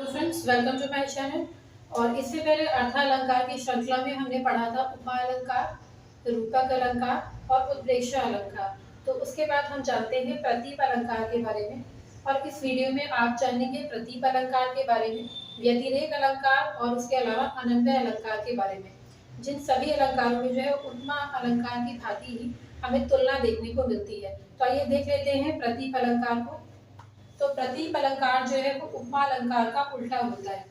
Friends, welcome to my channel. और इससे पहले अर्थालंकार की श्रृंखला में हमने पढ़ा था उपमा अलंकार, रूपक अलंकार और उत्प्रेक्षा अलंकार। तो उसके बाद हम जानते हैं प्रतीप अलंकार के बारे में। और इस वीडियो में आप जानेंगे प्रतीप अलंकार के बारे में, व्यतिरेक अलंकार और उसके अलावा अनन्वय अलंकार के बारे में, जिन सभी अलंकारों में जो है उपमा अलंकार की भांति ही हमें तुलना देखने को मिलती है। तो आइए देख लेते हैं प्रतीप अलंकार को। तो प्रतीप अलंकार जो है वो उपमा अलंकार का उल्टा होता है।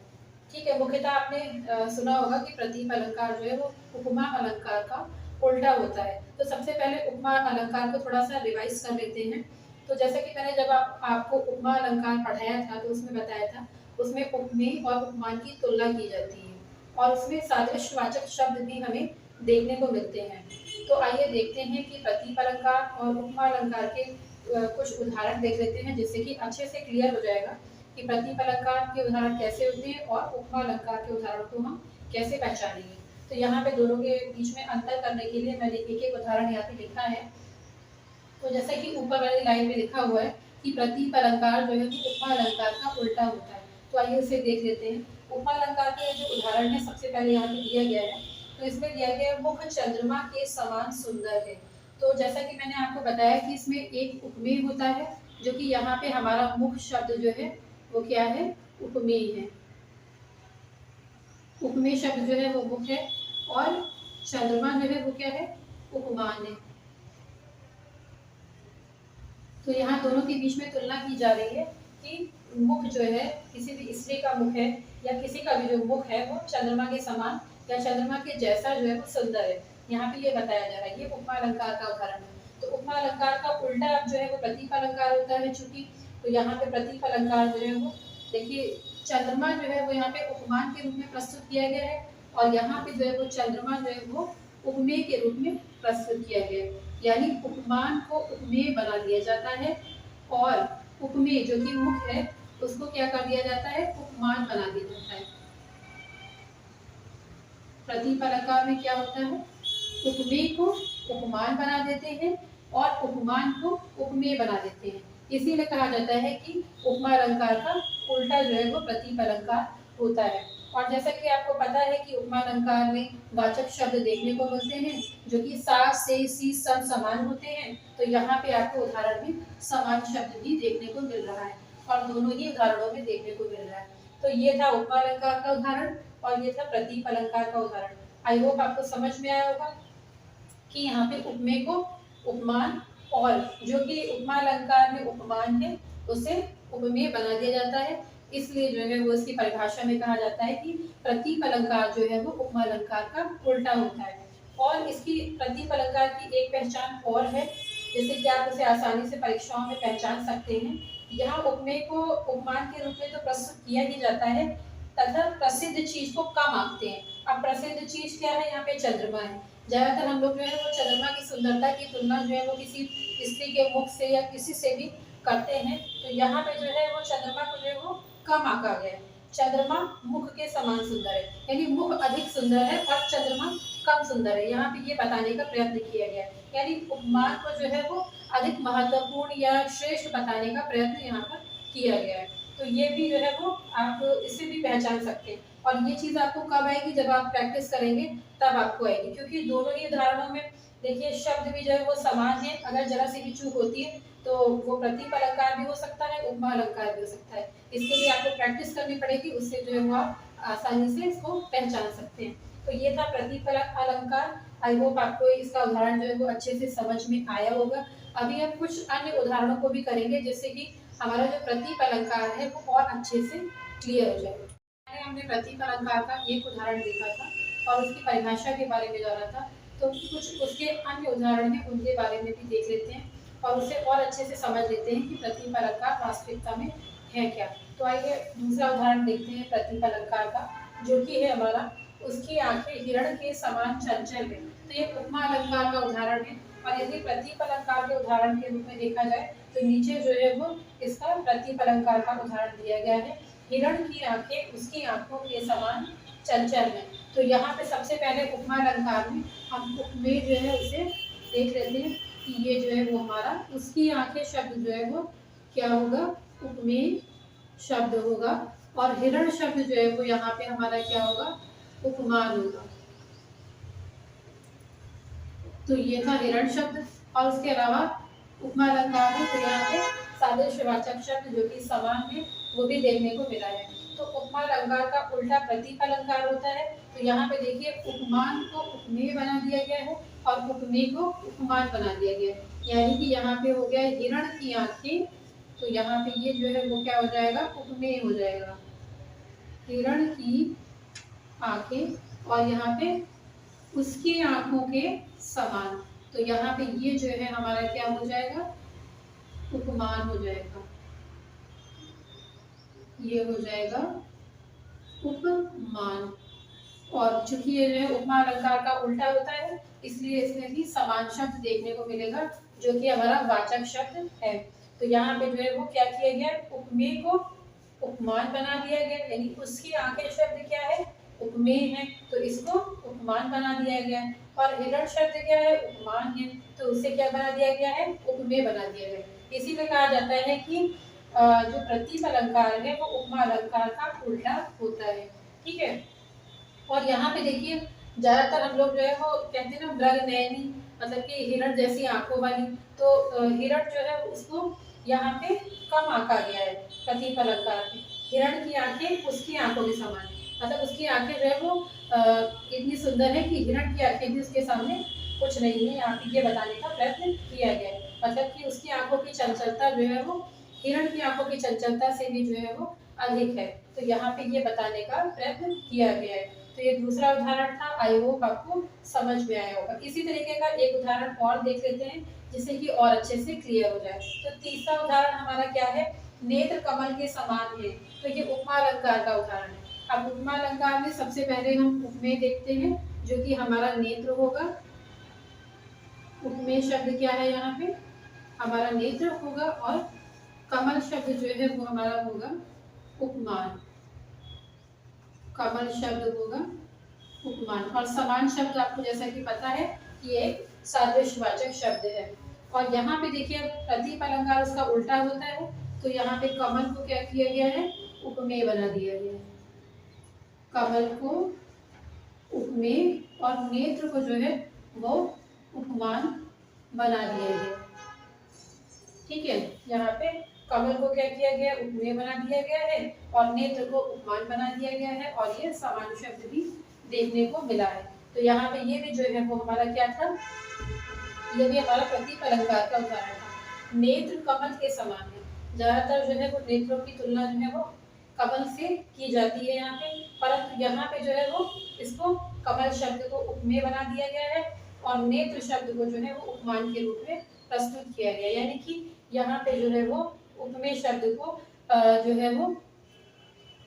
ठीक है, मुख्यतः आपने सुना होगा कि प्रतीप अलंकार जो है वो उपमा अलंकार का उल्टा होता है। तो सबसे पहले उपमा अलंकार को थोड़ा सा रिवाइज कर लेते हैं। तो जैसे कि मैंने जब आपको उपमा अलंकार पढ़ाया था तो उसमें बताया था, उसमें उपमेय और उपमान की तुलना की जाती है और उसमें सादृश्यवाचक शब्द भी हमें देखने को मिलते हैं। तो आइए देखते हैं कि प्रतीप अलंकार और उपमा अलंकार के कुछ उदाहरण देख लेते हैं, जिससे कि अच्छे से क्लियर हो जाएगा कि प्रतीप अलंकार के उदाहरण कैसे होते हैं और उपमा अलंकार के उदाहरण को हम कैसे पहचानेंगे। तो यहाँ पे दोनों के बीच में अंतर करने के लिए मैंने एक एक उदाहरण यहाँ पे लिखा है। तो जैसे कि ऊपर वाली लाइन में लिखा हुआ है कि प्रतीप अलंकार जो है वो उपमा अलंकार का उल्टा होता है। तो आइए उसे देख लेते हैं। उपमा अलंकार के जो उदाहरण है सबसे पहले यहाँ पे दिया गया है। तो इसमें दिया गया है मुख चंद्रमा के समान सुंदर है। तो जैसा कि मैंने आपको बताया कि इसमें एक उपमेय होता है, जो कि यहाँ पे हमारा मुख शब्द जो है वो क्या है, उपमेय है। उपमेय शब्द जो है वो मुख है और चंद्रमा जो है वो क्या है, उपमान है। तो यहाँ दोनों के बीच में तुलना की जा रही है कि मुख जो है किसी भी स्त्री का मुख है या किसी का भी जो मुख है वो चंद्रमा के समान या चंद्रमा के जैसा जो है वो सुंदर है। यहाँ पे ये बताया जा रहा है, ये उपमा अलंकार का उदाहरण है। तो उपमा अलंकार का उल्टा जो है वो प्रतीप अलंकार होता है चूंकि। तो यहाँ पे प्रतीप अलंकार जो है वो देखिए, चंद्रमा जो है वो यहाँ पे उपमान के रूप में प्रस्तुत किया गया है और यहाँ पे जो है वो चंद्रमा जो है वो उपमेय के रूप में प्रस्तुत किया गया है। यानी उपमान को उपमेय बना दिया जाता है और उपमेय जो कि मुख है उसको क्या कर दिया जाता है, उपमान बना दिया जाता है। प्रतीप अलंकार में क्या होता है, उपमेय को उपमान बना देते हैं और उपमान को उपमेय बना देते हैं। इसीलिए कहा जाता है कि उपमा अलंकार का उल्टा जो है वो प्रतीप अलंकार होता है। और जैसा कि आपको पता है कि उपमा अलंकार में वाचक शब्द देखने को मिलते हैं जो कि सा से सी सब समान होते हैं। तो यहाँ पे आपको उदाहरण में समान शब्द भी देखने को मिल रहा है और दोनों ही उदाहरणों में देखने को मिल रहा है। तो ये था उपमा अलंकार का उदाहरण और ये था प्रतीप अलंकार का उदाहरण। आई होप आपको समझ में आया होगा कि यहाँ पे उपमेय को उपमान और जो कि उपमा अलंकार में उपमान है उसे उपमेय बना दिया जाता है। इसलिए जो है वो इसकी परिभाषा में कहा जाता है कि प्रतीप अलंकार जो है वो उपमा अलंकार का उल्टा होता है। और इसकी प्रतीप अलंकार की एक पहचान और है, जैसे कि आप उसे आसानी से परीक्षाओं में पहचान सकते हैं। यहाँ उपमेय को उपमान के रूप में तो प्रस्तुत किया ही जाता है तथा प्रसिद्ध चीज को कम आंकते हैं। अब प्रसिद्ध चीज क्या है, यहाँ पे चंद्रमा है। ज्यादातर हम लोग जो है वो चंद्रमा की सुंदरता की तुलना जो है वो किसी स्त्री के मुख से या किसी से भी करते हैं। तो यहाँ पे जो है वो चंद्रमा को जो है वो कम आंका गया है। चंद्रमा मुख के समान सुंदर है, यानी मुख अधिक सुंदर है और चंद्रमा कम सुंदर है। यहाँ पे ये बताने का प्रयत्न किया गया है, यानी उपमान को जो है वो अधिक महत्वपूर्ण या श्रेष्ठ बताने का प्रयत्न यहाँ पर किया गया है। तो ये भी जो है वो आप इससे भी पहचान सकते हैं। और ये चीज आपको कब आएगी, जब आप प्रैक्टिस करेंगे तब आपको आएगी, क्योंकि दोनों ही उदाहरणों में देखिए शब्द भी जो है वो समान है। अगर जरा सी भी चूक होती है तो वो प्रतीप अलंकार भी हो सकता है, उपमा अलंकार भी हो सकता है। इसके लिए आपको प्रैक्टिस करनी पड़ेगी, उससे जो है वो आप आसानी से इसको पहचान सकते हैं। तो ये था प्रतीप अलंकार। आई होप आपको इसका उदाहरण जो है वो अच्छे से समझ में आया होगा। अभी हम कुछ अन्य उदाहरणों को भी करेंगे जिससे कि हमारा जो प्रतीप अलंकार है वो और अच्छे से क्लियर हो जाएगा। पहले हमने प्रतीप अलंकार का एक उदाहरण देखा था और उसकी परिभाषा के बारे में जाना था। तो कुछ उसके अन्य उदाहरण हैं, उनके बारे में भी देख लेते हैं और उसे और अच्छे से समझ लेते हैं कि प्रतीप अलंकार वास्तविकता में है क्या। तो आइए दूसरा उदाहरण देखते हैं प्रतीप अलंकार का, जो कि है हमारा उसकी आंखें हिरण के समान चंचल है। तो ये उपमा अलंकार का उदाहरण है। और यदि प्रतीप अलंकार के उदाहरण के रूप में देखा जाए तो नीचे जो है वो इसका प्रतीप अलंकार का उदाहरण दिया गया है। हिरण की आंखें उसकी आंखों के समान चंचल है। तो यहाँ पे सबसे पहले उपमा अलंकार में हम उपमेय जो है उसे देख लेते हैं कि ये जो है वो हमारा उसकी आंखें शब्द जो है वो क्या होगा, उपमेय शब्द होगा। और हिरण शब्द जो है वो यहाँ पे हमारा क्या होगा, उपमान होगा। तो ये था हिरण शब्द। और उसके अलावा उपमा अलंकार है, तो यहाँ पे सादृश्यवाचक शब्द जो कि समान है वो भी देखने को मिला है। तो उपमा अलंकार का उल्टा प्रतीक अलंकार होता है। तो यहाँ पे देखिए उपमान को उपमेय बना दिया गया है और उपमेय को उपमान बना दिया गया है। यानी कि यहाँ पे हो गया हिरण की आंखें, तो यहाँ पे ये जो है वो क्या हो जाएगा, उपमेय हो जाएगा, हिरण की आंखें, और यहाँ पे उसकी आंखों के समान। तो यहाँ पे ये जो है हमारा क्या हो जाएगा, उपमान हो जाएगा, ये हो जाएगा उपमान। और चूंकि ये जो है उपमा अलंकार का उल्टा होता है, इसलिए इसमें भी समान शब्द देखने को मिलेगा जो कि हमारा वाचक शब्द है। तो यहाँ पे जो है वो क्या किया गया, उपमेय को उपमान बना दिया गया, यानी उसकी आंखें शब्द क्या है, उपमेय है, तो इसको उपमान बना दिया गया है। और हिरण शब्द क्या है, उपमान है, तो उसे क्या बना दिया गया है, उपमेय बना दिया गया है। इसीलिए कहा जाता है कि जो प्रतीक अलंकार है वो उपमा अलंकार का उल्टा होता है। ठीक है। और यहाँ पे देखिए ज्यादातर हम लोग जो है वो कहते हैं ना मृग नयनी, मतलब कि हिरण जैसी आंखों वाली, तो हिरण जो है उसको यहाँ पे कम आंका गया है प्रतीक अलंकार में। हिरण की आंखें उसकी आंखों के समान, मतलब उसकी आंखें जो है वो इतनी सुंदर है कि हिरण की आंखें भी उसके सामने कुछ नहीं है, यहाँ पे ये बताने का प्रयत्न किया गया है। मतलब कि उसकी आंखों की चंचलता जो है वो हिरण की आंखों की चंचलता से भी जो है वो अधिक है। तो यहाँ पे ये बताने का प्रयत्न किया गया है। तो ये दूसरा उदाहरण था, आई होप आपको समझ में आया होगा। इसी तरीके का एक उदाहरण और देख लेते हैं जिससे कि और अच्छे से क्लियर हो जाए। तो तीसरा उदाहरण हमारा क्या है, नेत्र कमल के समान है। तो ये उपमा अलंकार का उदाहरण है। अब उपमा अलंकार में सबसे पहले हम उपमेय देखते हैं जो कि हमारा नेत्र होगा। उपमेय शब्द क्या है, यहाँ पे हमारा नेत्र होगा, और कमल शब्द जो है वो हमारा होगा उपमान, कमल शब्द होगा उपमान। और समान शब्द आपको जैसा कि पता है कि ये सादृश्यवाचक शब्द है। और यहाँ पे देखिए प्रतीक अलंकार उसका उल्टा होता है, तो यहाँ पे कमल को क्या किया गया है, उपमेय बना दिया गया है, कमल को उपमेय, और नेत्र को जो है वो उपमान बना दिया गया। ठीक है, यहाँ पे कमल को क्या किया गया, उपमेय बना दिया गया है, और नेत्र को उपमान बना दिया गया है, और ये समान शब्द भी देखने को मिला है। तो यहाँ पे ये भी जो है वो हमारा क्या था, ये भी हमारा प्रतीक अलंकार का उदाहरण था। नेत्र कमल के समान है, ज्यादातर जो है वो नेत्रों की तुलना जो है वो कमल से की जाती है यहाँ पे, परंतु यहाँ पे जो है वो इसको कमल शब्द को उपमेय बना दिया गया है, और नेत्र शब्द को जो है वो उपमान के रूप में प्रस्तुत किया गया। यानी कि यहाँ पे जो है वो उपमेय शब्द को जो है वो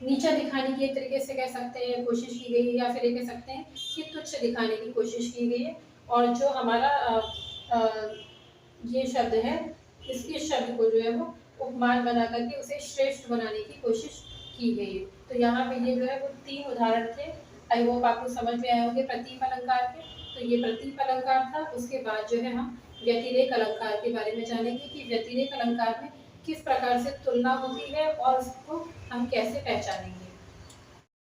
नीचा दिखाने की एक तरीके से कह सकते हैं कोशिश की गई है, या फिर ये कह सकते हैं कि तुच्छ दिखाने की कोशिश की गई है। और जो हमारा ये शब्द है, इस शब्द को जो है वो उपमान बना करके उसे श्रेष्ठ बनाने की कोशिश की गई है। तो यहाँ पे ये जो है वो तीन उदाहरण थे, आई होप आपको समझ में आए होंगे प्रतीक अलंकार के। तो ये प्रतीक अलंकार था। उसके बाद जो है हम व्यतिरेक अलंकार के बारे में जानेंगे कि व्यतिरेक अलंकार में किस प्रकार से तुलना होती है और उसको हम कैसे पहचानेंगे।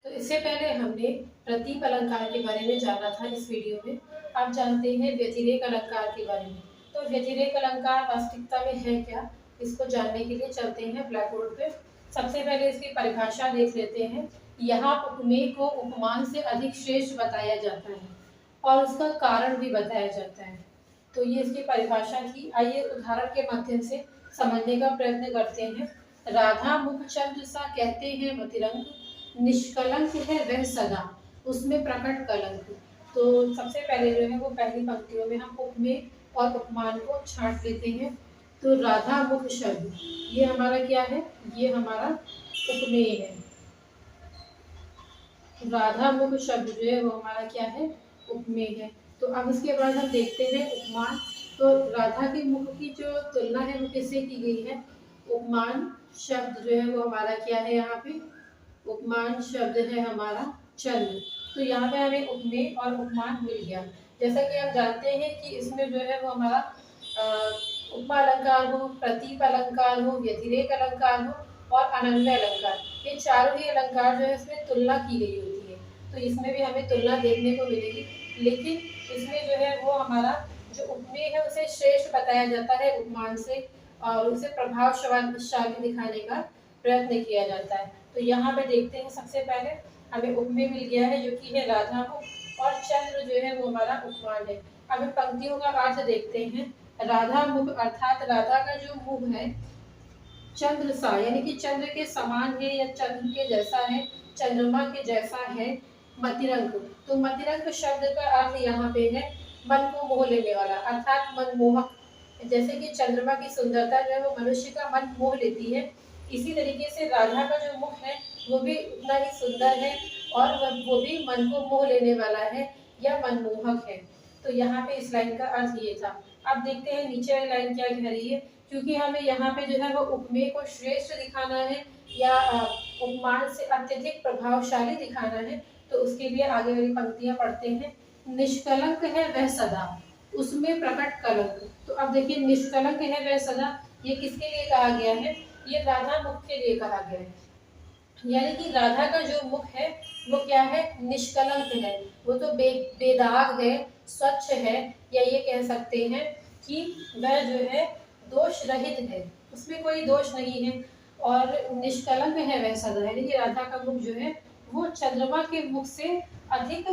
तो इससे पहले हमने प्रतीक अलंकार के बारे में जाना था इस वीडियो में। आप जानते हैं व्यतिरेक अलंकार के बारे में। तो व्यतिरेक अलंकार वास्तविकता में है क्या, इसको जानने के लिए चलते हैं ब्लैक बोर्ड पे। सबसे पहले इसकी परिभाषा देख लेते हैं। यहाँ उपमेय को उपमान से अधिक श्रेष्ठ बताया जाता है और उसका कारण भी बताया जाता है। तो ये इसकी परिभाषा थी। आइए उदाहरण के माध्यम से समझने का प्रयत्न करते हैं। राधा मुखचंद्र सा कहते हैं मतिरंग, निष्कलंक है वह सदा उसमें प्रकट कलंक। तो सबसे पहले जो है वो पहली पंक्तियों में हम उपमेय और उपमान को छांट लेते हैं। तो राधा मुख शब्द ये हमारा क्या है, ये हमारा उपमेय है। राधा मुख शब्द जो है वो हमारा क्या है, उपमेय है। तो अब इसके बाद हम देखते हैं उपमान। तो राधा के मुख की जो तुलना है वो किससे की गई है, उपमान शब्द जो है वो हमारा क्या है, यहाँ पे उपमान शब्द है हमारा चंद्र। तो यहाँ पे हमें उपमेय और उपमान मिल गया। जैसा कि आप जानते हैं कि इसमें जो है वो हमारा उपमा अलंकार हो, प्रतीक अलंकार हो, व्यतिरेक अलंकार हो, और अनन्य अलंकार, ये चारों ही अलंकार जो है इसमें तुलना की गई होती है। तो इसमें भी हमें तुलना देखने को मिलेगी, लेकिन इसमें जो है वो हमारा जो उपमेय है उसे श्रेष्ठ बताया जाता है उपमान से, और उसे प्रभावशाली दिखाने का प्रयत्न किया जाता है। तो यहाँ पे देखते हैं सबसे पहले हमें उपमेय मिल गया है जो कि है राधा मुख, और चंद्र जो है वो हमारा उपमान है। अब इन पंक्तियों का अर्थ देखते हैं। राधा मुख अर्थात राधा का जो मुख है चंद्र सा यानी कि चंद्र के समान है या चंद्र के जैसा है, चंद्रमा के जैसा है। मतिरंग, तो मतिरंग शब्द का अर्थ यहाँ पे है मन को मोह लेने वाला, अर्थात मनमोहक। जैसे कि चंद्रमा की सुंदरता जो है वो मनुष्य का मन मोह लेती है, इसी तरीके से राधा का जो मुख है वो भी उतना ही सुंदर है और वो भी मन को मोह लेने वाला है या मनमोहक है। तो यहाँ पे इस लाइन का अर्थ ये था। अब देखते हैं नीचे वाली लाइन क्या कह रही है। क्योंकि हमें यहाँ पे जो है वो उपमेय को श्रेष्ठ दिखाना है या उपमान से अत्यधिक प्रभावशाली दिखाना है, तो उसके लिए आगे वाली पंक्तियां पढ़ते हैं। निष्कलंक है वह सदा, उसमें प्रकट कलंक। तो अब देखिए निष्कलंक है वह सदा, ये किसके लिए कहा गया है? ये राधा मुख के लिए कहा गया है। यानी कि राधा का जो मुख है वो क्या है? निष्कलंक है, वो तो बेदाग है, स्वच्छ है, या ये कह सकते हैं कि वह जो है दोष रहित है, उसमें कोई दोष नहीं है। और निष्कलंक है वह सदा, यानी कि राधा का मुख जो है वो चंद्रमा के मुख से अधिक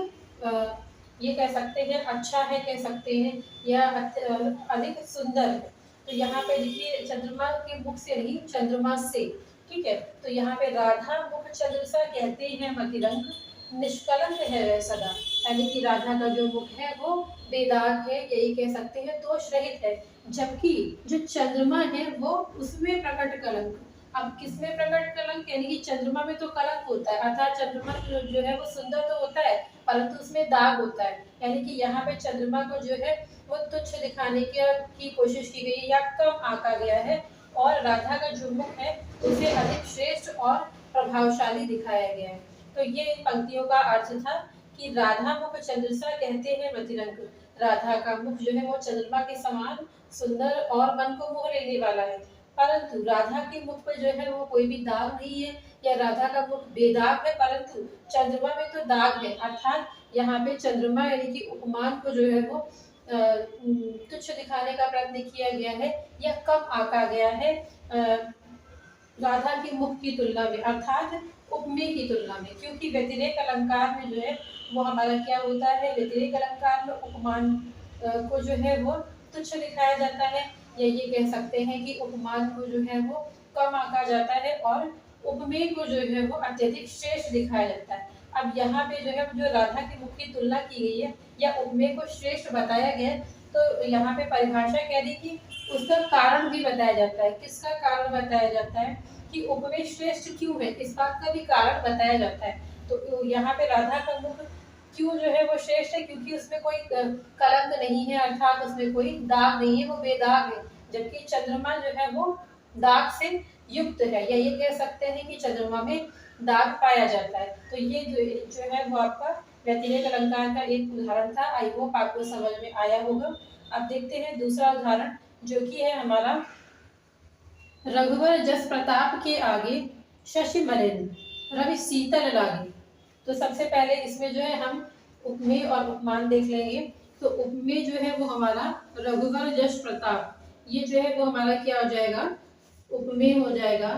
ये कह सकते हैं अच्छा है, कह सकते हैं, या अधिक सुंदर है। तो यहाँ पे देखिए चंद्रमा के मुख से नहीं, चंद्रमा से, ठीक है। तो यहाँ पे राधा मुख चंद्र सा कहते हैं मतिरंग, निष्कलंक है वह सदा, यानी कि राधा का जो मुख है वो बेदाग है, यही कह सकते हैं दोष रहित है। जबकि जो चंद्रमा है वो उसमें प्रकट कलंक। अब किसमें प्रकट कलंक? यानी कि चंद्रमा में तो कलंक होता है, अर्थात चंद्रमा जो है वो सुंदर तो होता है परंतु उसमें दाग होता है। यानी कि यहाँ पे चंद्रमा को जो है वो तुच्छ दिखाने की कोशिश की गई है या कम आंका गया है, और राधा का जो मुख है उसे अधिक श्रेष्ठ और प्रभावशाली दिखाया गया है। तो ये इन पंक्तियों का अर्थ था कि राधा मुख चंद्रसा कहते हैं मतिरंग, राधा का मुख जो है वो चंद्रमा के समान सुंदर और मन को मोह लेने वाला है, परंतु राधा के मुख पर जो है वो कोई भी दाग नहीं है, या राधा का मुख बेदाग है, परंतु चंद्रमा में तो दाग है। अर्थात यहाँ पे चंद्रमा यानी कि उपमान को जो है वो तुच्छ दिखाने का प्रयत्न किया गया है या कम आंका गया है राधा के मुख की तुलना में, अर्थात उपमेय की तुलना में। क्योंकि व्यतिरेक अलंकार में जो है वो हमारा क्या होता है? व्यतिरेक अलंकार में उपमान को जो है वो तुच्छ दिखाया जाता है, या ये कह सकते हैं कि उपमान को जो है वो कम आंका जाता है और उपमेय को जो है वो अत्यधिक श्रेष्ठ दिखाया जाता है। अब यहाँ पे जो है जो राधा के मुख की तुलना की गई है या उपमेय को श्रेष्ठ बताया गया है, तो यहाँ पे परिभाषा कह दी कि उसका कारण भी बताया जाता है। किसका कारण बताया जाता है? कि उपमेय श्रेष्ठ क्यों है, इस बात का भी कारण बताया जाता है। तो यहाँ पे राधा का मुख क्यों जो है वो श्रेष्ठ है? क्योंकि उसमें कोई कलंक नहीं है, अर्थात उसमें कोई दाग नहीं है, वो बेदाग है। जबकि चंद्रमा जो है वो दाग से युक्त है, या ये कह सकते हैं कि चंद्रमा में दाग पाया जाता है। तो ये जो है वो आपका व्यतिरेक अलंकार का एक उदाहरण था। आई होप आपको समझ में आया होगा। अब देखते हैं दूसरा उदाहरण जो कि है हमारा रघुवर जस प्रताप के आगे शशि मलिन रवि शीतल लागे। तो सबसे पहले इसमें जो है हम उपमेय और उपमान देख लेंगे। तो उपमेय जो है वो हमारा रघुवर जस प्रताप, ये जो है वो हमारा क्या हो जाएगा? उपमेय हो जाएगा।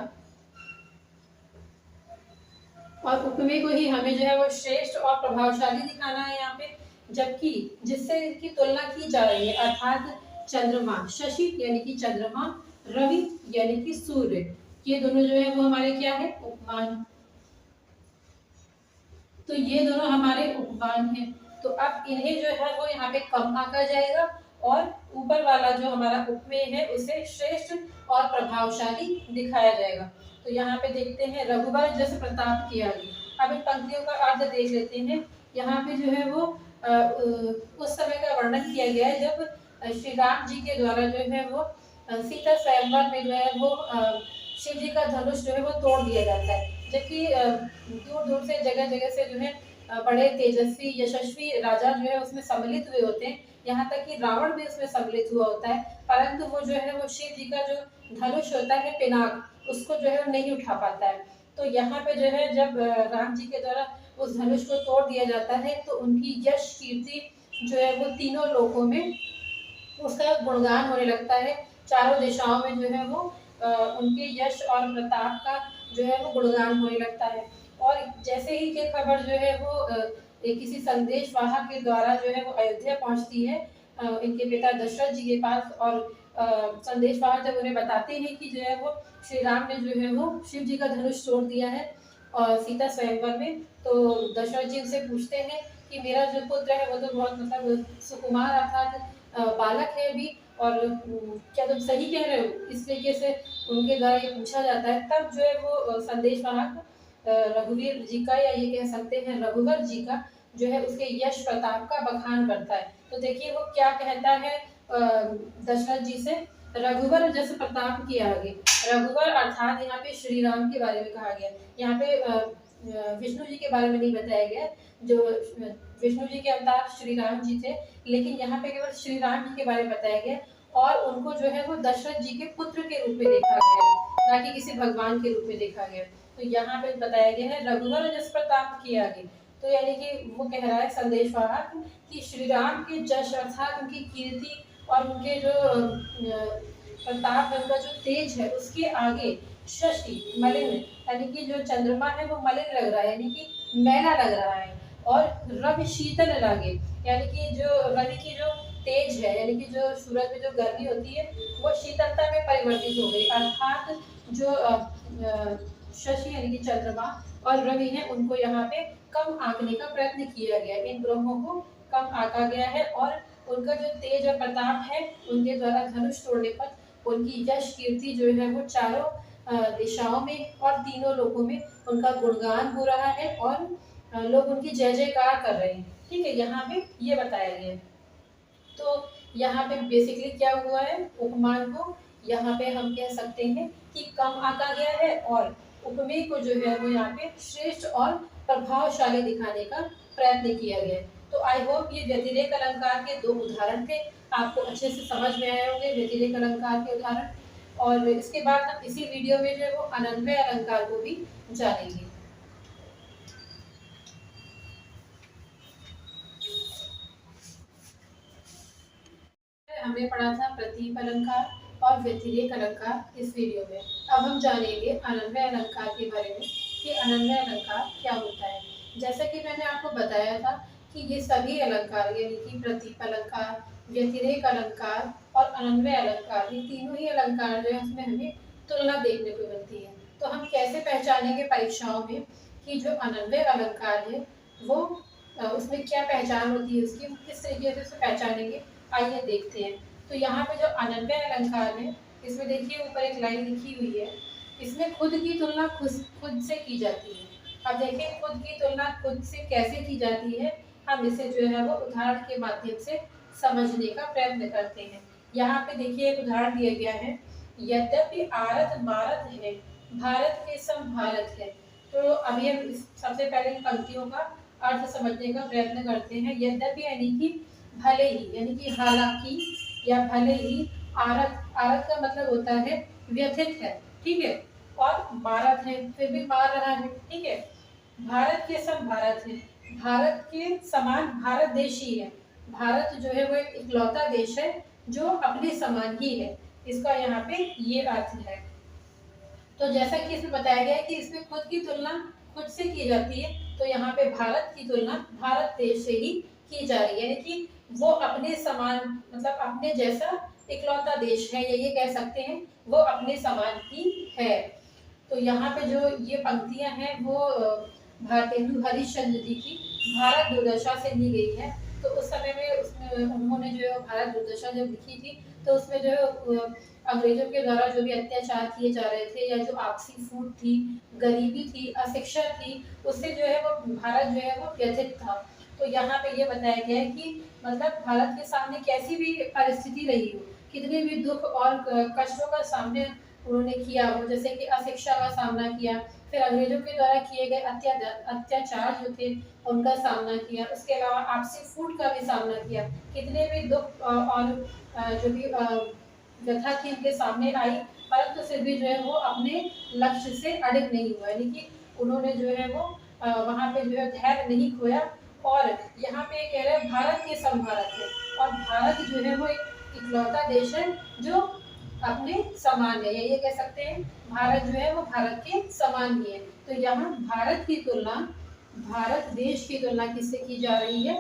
और उपमेय को ही हमें जो है वो श्रेष्ठ और प्रभावशाली दिखाना है यहाँ पे। जबकि जिससे इसकी तुलना की जा रही है अर्थात चंद्रमा, शशि यानी कि चंद्रमा, रवि यानी कि सूर्य, ये दोनों जो है वो हमारे क्या है? उपमान। तो ये दोनों हमारे उपमान हैं। तो अब इन्हें जो है वो यहाँ पे कम आंका जाएगा, और ऊपर वाला जो हमारा उपमेय है उसे श्रेष्ठ और प्रभावशाली दिखाया जाएगा। तो यहाँ पे देखते हैं रघुवर जस प्रताप के आगे। अब इन पंक्तियों का अर्थ देख लेते हैं। यहाँ पे जो है वो उस समय का वर्णन किया गया है जब श्री राम जी के द्वारा जो है वो सीता स्वयंवर में जो है वो शिव जी का धनुष जो है वो तोड़ दिया जाता है। जबकि दूर दूर से जगह जगह से जो है बड़े तेजस्वी यशस्वी राजा जो है उसमें सम्मिलित हुए होते हैं, यहाँ तक कि रावण भी उसमें सम्मिलित हुआ होता है, परंतु वो जो है वो शिव जी का जो धनुष होता है पिनाक, उसको जो है नहीं उठा पाता है। तो यहाँ पे जो है जब राम जी के द्वारा उस धनुष को तोड़ दिया जाता है तो उनकी यश कीर्ति जो है वो तीनों लोकों में उसका गुणगान होने लगता है। चारों दिशाओं में जो है वो उनके यश और प्रताप का जो है वो गुणगान होने लगता है। और जैसे ही ये खबर जो है वो किसी संदेश वाहक के द्वारा जो है वो अयोध्या पहुंचती है इनके पिता दशरथ जी के पास, और संदेश वाहक जब उन्हें बताते हैं कि जो है वो श्री राम ने जो है वो शिव जी का धनुष तोड़ दिया है और सीता स्वयंवर में, तो दशरथ जी उनसे पूछते हैं कि मेरा जो पुत्र है वो तो बहुत मतलब सुकुमार अर्थात बालक है अभी, और क्या तुम सही कह रहे हो, इस तरीके से उनके द्वारा ये पूछा जाता है। तब जो है वो संदेश वाहक रघुवीर जी का, या ये कह सकते हैं रघुवर जी का जो है उसके यश प्रताप का बखान करता है। तो देखिए वो क्या कहता है दशरथ जी से, रघुवर जस प्रताप के आगे। रघुवर अर्थात यहाँ पे श्री राम के बारे में कहा गया। यहाँ पे विष्णु जी के बारे में नहीं बताया गया, जो विष्णु जी के अवतार श्री राम जी थे, लेकिन यहाँ पे केवल श्री राम जी के बारे में बताया गया और उनको जो है वो दशरथ जी के पुत्र के रूप में देखा गया है, ना कि किसी भगवान के रूप में देखा गया। तो यहाँ पे बताया गया है रघुवर जस प्रताप के आगे। तो यानी कि वो कह रहा है संदेश वाहक कि श्री राम के जश अर्थात उनकी कीर्ति और उनके जो प्रताप, उनका जो तेज है उसके आगे शशि मलिन, यानी कि जो चंद्रमा है वो मलिन लग रहा है, यानी कि मैला लग रहा है। और रवि शीतल लगे, यानी कि जो रवि की जो तेज है, यानी कि जो सूरज में जो गर्मी होती है वो शीतलता में परिवर्तित हो गई, अर्थात जो शशि यानी कि चंद्रमा और रवि है उनको यहाँ पे कम आंकने का प्रयत्न किया गया, इन ग्रहों को कम आंका गया है और उनका जो तेज और प्रताप है उनके द्वारा धनुष तोड़ने पर उनकी यश कीर्ति जो है वो चारों दिशाओं में और तीनों लोकों में उनका गुणगान हो रहा है और लोग उनकी जय जयकार कर रहे हैं। ठीक है, यहाँ पे ये बताया गया है। तो यहाँ पे बेसिकली क्या हुआ है, उपमान को यहाँ पे हम कह सकते हैं कि कम आंका गया है और उपमेय को जो है वो यहाँ पे श्रेष्ठ और प्रभावशाली दिखाने का प्रयत्न किया गया है। तो आई होप ये व्यतिरेक अलंकार के दो उदाहरण थे, आपको अच्छे से समझ में आए होंगे व्यतिरेक अलंकार के उदाहरण, और इसके बाद हम इसी वीडियो में जो है वो अनन्वय अलंकार को भी जानेंगे। हमने पढ़ा था प्रतीक अलंकार और व्यतिरेक अलंकार इस वीडियो में। अब हम जानेंगे अनन्वय अलंकार के बारे में कि अनन्वय अलंकार क्या होता है। जैसा कि मैंने आपको बताया था कि ये सभी अलंकार यानी कि प्रतीक अलंकार, व्यतिरेक अलंकार और अनन्वय अलंकार, ये तीनों ही अलंकार जो है उसमें हमें तुलना देखने को मिलती है। तो हम कैसे पहचानेंगे परीक्षाओं में कि जो अनन्वय अलंकार है वो उसमें क्या पहचान होती है उसकी, किस तरीके से उसे पहचानेंगे, आइए देखते हैं। तो यहाँ पे जो अनन्वय अलंकार है इसमें देखिए ऊपर एक लाइन लिखी हुई है, इसमें खुद की तुलना खुद से की जाती है। अब देखिए खुद की तुलना खुद से कैसे की जाती है, हम इसे जो है वो उदाहरण के माध्यम से समझने का प्रयत्न करते हैं। यहाँ पे देखिए एक उदाहरण दिया गया है, यद्यपि आरत मारत है भारत के सम भारत है। तो अभी हम सबसे पहले इन पंक्तियों का अर्थ समझने का प्रयत्न करते हैं। यद्यपि यानी कि भले ही, यानी कि हालांकि या भले ही, आरत, आरत का मतलब होता है व्यथित है, ठीक है, और मारत है फिर भी मार रहा है, ठीक है, भारत के सम भारत है, भारत के समान भारत देश ही है, भारत जो है वो एक इकलौता देश है जो अपने समान ही है, इसका यहाँ पे ये अर्थ है। तो जैसा कि इसमें बताया गया है कि इसमें खुद की तुलना खुद से की जाती है, तो यहाँ पे भारत की तुलना भारत देश से ही की जा रही है, यानी कि वो अपने समान मतलब अपने जैसा इकलौता देश है, या ये कह सकते हैं वो अपने समान ही है। तो यहाँ पे जो ये पंक्तियां हैं वो भारतेंदु हरिश्चंद्र जी की भारत दुर्दशा से ली गई है। तो उस समय में उसमें उन्होंने जो भारत दुर्दशा जब लिखी थी तो उसमें जो अंग्रेजों के द्वारा जो भी अत्याचार किए जा रहे थे, या जो आपसी फूट थी, गरीबी थी, अशिक्षा थी, उससे जो है वो भारत जो है वो व्यथित था। तो यहाँ पे ये बताया गया है कि मतलब भारत के सामने कैसी भी परिस्थिति रही हो, कितने भी दुख और कष्टों का सामने उन्होंने किया हो, जैसे कि अशिक्षा का सामना किया, फिर अंग्रेजों के द्वारा किए गए अत्याचार जो थे उनका सामना किया, उसके अलावा आपसी फूट का भी सामना किया, कितने भी दुख और जो भी व्यथा थी उनके सामने आई, परंतु फिर भी जो है वो अपने लक्ष्य से अड़िग नहीं हुआ, यानी कि उन्होंने जो है वो वहाँ पे जो है धैर्य नहीं खोया। और यहाँ पे कह रहे हैं भारत के सम भारत है, और भारत जो है वो एक इकलौता देश है जो अपने समान है, या ये कह सकते हैं भारत जो है वो भारत के समान ही है। तो यहाँ भारत की तुलना, भारत देश की तुलना किससे की जा रही है?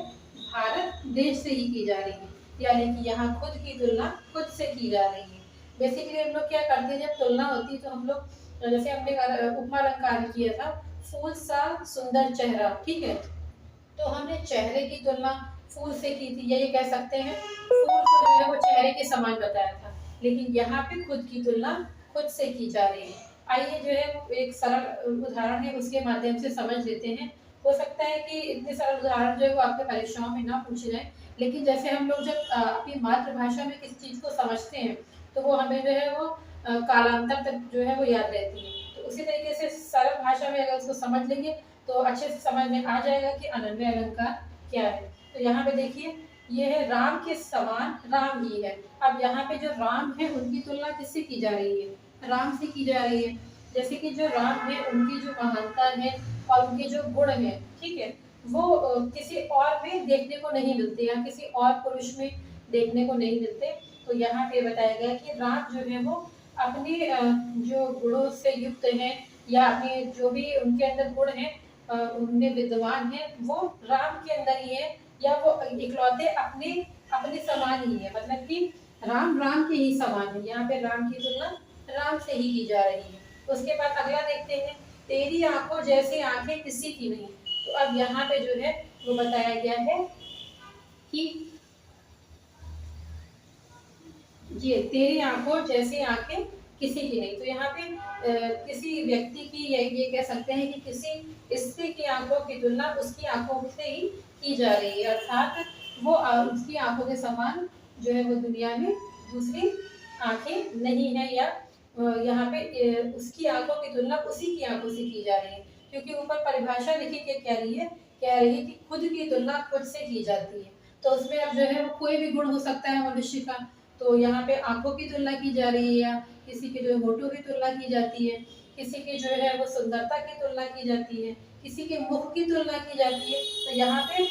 भारत देश से ही की जा रही है, यानी कि यहाँ खुद की तुलना खुद से की जा रही है। बेसिकली हम लोग क्या करते हैं, जब तुलना होती है तो हम लोग जैसे हमने उपमा अलंकार किया था, फूल सा सुंदर चेहरा, ठीक है, तो हमने चेहरे की तुलना फूल से की थी, या ये कह सकते हैं फूल को जो है वो चेहरे के समान बताया था, लेकिन यहाँ पे खुद की तुलना खुद से की जा रही है। आइए जो है वो एक सरल उदाहरण है उसके माध्यम से समझ लेते हैं। हो सकता है कि इतने सरल उदाहरण जो है वो आपके परीक्षाओं में ना पूछे जाए, लेकिन जैसे हम लोग जब अपनी मातृभाषा में किसी चीज़ को समझते हैं तो वो हमें जो है वो कालांतर तक जो है वो याद रहती है। तो उसी तरीके से सरल भाषा में अगर उसको समझ लेंगे तो अच्छे से समझ में आ जाएगा कि अनन्वय अलंकार क्या है। तो यहाँ पे देखिए ये है राम के समान राम ही है। अब यहाँ पे जो राम है उनकी तुलना किससे की जा रही है? राम से की जा रही है। जैसे कि जो राम है उनकी जो महानता है और उनके जो गुण है, ठीक है, वो किसी और में देखने को नहीं मिलते या किसी और पुरुष में देखने को नहीं मिलते। तो यहाँ पे बताया गया कि राम जो है वो अपने जो गुणों से युक्त है, या अपने जो भी उनके अंदर गुण है उनमें विद्वान है, वो राम के अंदर ही है, या वो इकलौते अपने अपने समान ही है, मतलब कि राम के ही समान है। यहाँ पे राम की तुलना राम से ही की जा रही है। उसके बाद अगला देखते हैं, तेरी आंखों जैसी आंखें किसी की नहीं। तो अब यहाँ पे जो है वो बताया गया है कि ये तेरी आंखों जैसी आंखें किसी की नहीं। तो यहाँ पे किसी व्यक्ति की, या ये कह सकते हैं कि किसी स्त्री की आंखों की तुलना उसकी आंखों से ही की जा रही है, अर्थात वो उसकी आंखों के समान जो है वो दुनिया में दूसरी आंखें नहीं है, या यहाँ पे उसकी आंखों की तुलना उसी की आंखों से की जा रही है। क्योंकि ऊपर परिभाषा लिखी के कह रही है, कि खुद की तुलना खुद से की जाती है। तो उसमें अब जो है वो कोई भी गुण हो सकता है मनुष्य का। तो यहाँ पे आंखों की तुलना की जा रही है, या किसी के जो होठों की तुलना की जाती है, किसी की जो है वो सुंदरता की तुलना की जाती है, किसी के मुख की तुलना की जाती है। तो यहाँ पे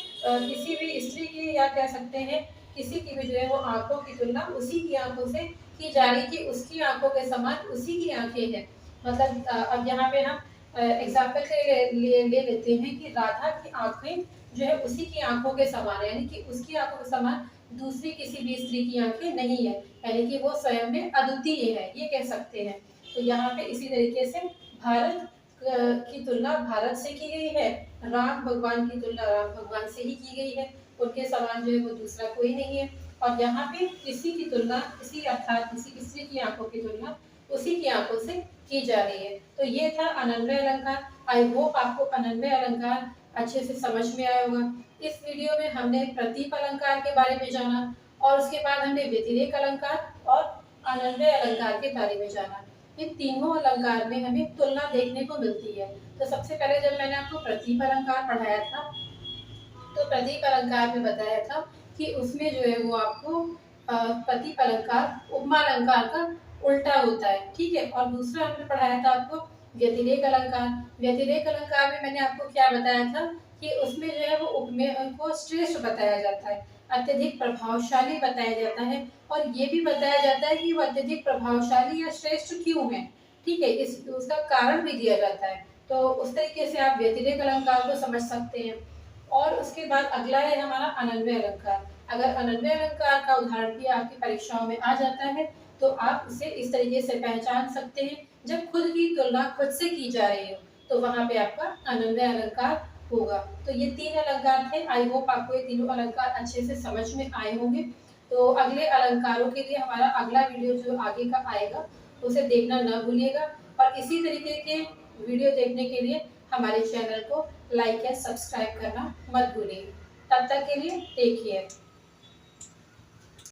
किसी भी स्त्री की, या कह सकते हैं किसी की भी जो है वो आंखों की तुलना उसी की आंखों से की जा रही, कि उसकी आंखों के समान उसी की आंखें हैं। मतलब अब यहाँ पे हम एग्जाम्पल के लिए ले लेते हैं कि राधा की आंखें जो है उसी की आंखों के समान है, यानी कि उसकी आंखों के समान दूसरी किसी भी स्त्री की आंखें नहीं है, यानी कि वो स्वयं में अद्वितीय है, ये कह सकते हैं। तो यहाँ पे इसी तरीके से भारत की तुलना भारत से की गई है, राम भगवान की तुलना राम भगवान से ही की गई है, उनके समान जो है वो दूसरा कोई नहीं है। और यहाँ पे किसी की तुलना किसी, अर्थात किसी स्त्री की आंखों की तुलना उसी की आंखों से की जा रही है। तो ये था अनन्वय अलंकार। आई होप आपको अनन्वय अलंकार अच्छे से समझ में आया होगा। इस वीडियो में हमने प्रतीप अलंकार के बारे में जाना, और उसके बाद हमने व्यतिरेक अलंकार और अनन्वय अलंकार के बारे में जाना। इन तीनों अलंकार में हमें तुलना देखने को मिलती है। तो सबसे पहले जब मैंने आपको प्रतीप अलंकार पढ़ाया था, तो प्रतीप अलंकार में बताया था कि उसमें जो है वो आपको प्रतीप अलंकार उपमा अलंकार का उल्टा होता है, ठीक है। और दूसरा हमने पढ़ाया था आपको व्यतिरेक अलंकार। व्यतिरेक अलंकार में मैंने आपको क्या बताया था कि उसमें जो है वो उपमेय को श्रेष्ठ बताया जाता है, अत्यधिक प्रभावशाली बताया जाता है, और ये भी बताया जाता है कि वो अत्यधिक प्रभावशाली या श्रेष्ठ क्यों है, ठीक है, इस उसका कारण भी दिया जाता है। तो उस तरीके से आप व्यतिरेक अलंकार को समझ सकते हैं। और उसके बाद अगला है हमारा अनन्वय अलंकार। अगर अनन्वय अलंकार का उदाहरण भी आपकी परीक्षाओं में आ जाता है तो आप इसे इस तरीके से पहचान सकते हैं, जब खुद की तुलना खुद से की जा रही हो तो वहां पे आपका अनन्वय अलंकार होगा। तो ये तीन अलंकार थे। आई होप आपको ये तीनों अलंकार अच्छे से समझ में आए होंगे। तो अगले अलंकारों के लिए हमारा अगला वीडियो जो आगे का आएगा उसे देखना न भूलिएगा, और इसी तरीके के वीडियो देखने के लिए हमारे चैनल को लाइक या सब्सक्राइब करना मत भूलिए। तब तक के लिए टेक केयर।